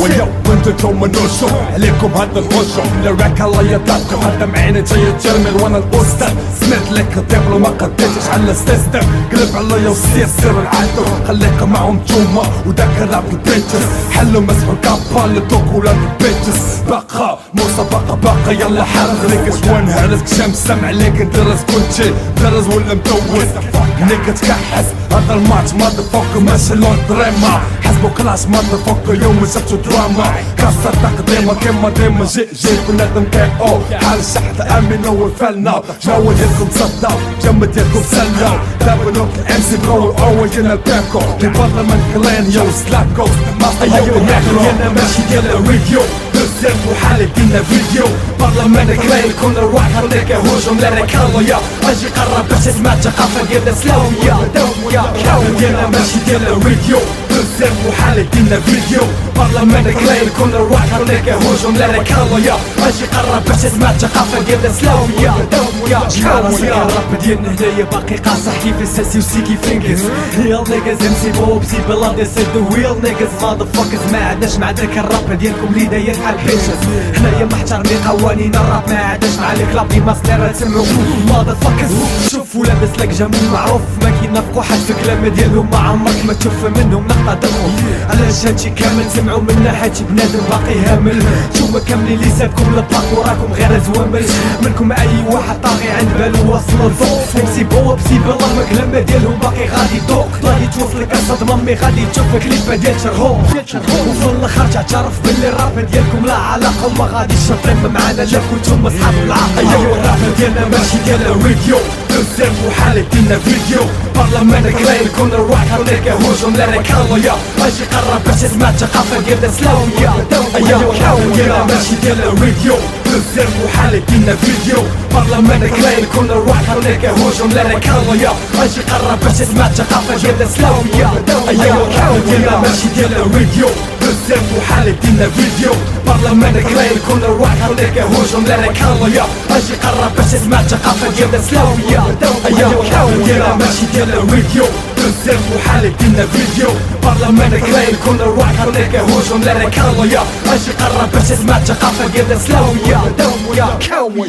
ويو وانتم من نشر عليكم هذا الهجوم للراك الله يضربكم هذا معيني جاي تجرمل وانا الاستاذ سمعت لك الدبل وما قديتش على السيستم قلب عليا وسير سير العدو خليكم معهم توما وذاك الراب البيتشز حلوا مسحوا الكابا للدوك ولا البيتشز بقى مسابقة يلا حرق ليك شوان هرسك شمس سمع ليك درس كنتي درس ولا مدوز نيك تكحس هذا الماتش ماذا فوق ماشي لون دريما حسبو كلاش ماذا فوق يوم شفتو دراما كسر تقديمه كيما ديما جي كنا دم كي او حال الشحت امين وفلنا جو ديالكم صداو جنب ديالكم سلاو دابا نوك الام سي برو اول جينا الباكو البرلمان كلين يو سلاكو ما ايو انا ماشي ديال الريديو بزاف وحالي دينا فيديو برلمان كلين كل الروح خليك هجوم لركالو يا اجي قرب باش تسمع ثقافه ديال سلاويه دويا كاوي انا ماشي ديال الريديو بزاف وحالي دينا فيديو برلمان كلين كل الروح خليك هجوم لركالو يا اجي قرب باش تسمع ثقافه ديال سلاويه دويا كاوي الراب ديالنا هنايا باقي قاصح كيف الساسي وسيكي فينكس يا نيجاز ام سي بوب سي بلاد سيد ذا ويل نيجاز ماذر فاكرز ما عندناش مع داك الراب ديالكم اللي داير بحال بيتشز هنايا محترمين قوانين الراب ما عندناش مع لي كلاب ديما ستير تسمعو ماذر فاكرز شوفوا لاباس لك جميل معروف ما كينافقوا حد في كلام ديالهم ما عمرك ما تشوف منهم نقطه دمهم علاش هادشي كامل سمعوا منا حاجي بنادم باقي هامل نتوما كاملين اللي سابكم للباك وراكم غير زوامل منكم اي واحد طاغي عند بالو واصل الفوق ام سي بوب سي بلاد ما كلام ديالهم باقي غادي يدوق غادي توصلك الصدمه مي غادي تشوف كليب ديال شرهوب وفي الاخر تعترف باللي الراب ديالكم لا علاقه وما غاديش تطيب معانا لا كنتم اصحاب العقل ايوا الراب ديالنا ماشي ديال الريديو بزاف وحالي دينا فيديو برلمان كلاين كون الروح خليك هجوم لركالو يا اجي قرب باش تسمع ثقافه ديال سلاويه ايوا كاوي انا ماشي ديال الريديو بزاف وحالي دينا فيديو برلمان كلاين كون الروح خليك هجوم لركالو يا اجي قرب باش تسمع ثقافه ديال سلاويه ايوا كاوي انا ماشي ديال الريديو بزاف وحالي دينا فيديو برلمان كلاين كون الروح خليك هجوم لركالو يا اجي قرب باش تسمع ثقافه ديال سلاويه ايوا كاوي انا ماشي ديال الريديو بزاف وحالي دينا فيديو برلمان كلاين كون الروح خليك هجوم لركالو يا اجي قرب باش تسمع ثقافه ديال سلاويه دويا كاوي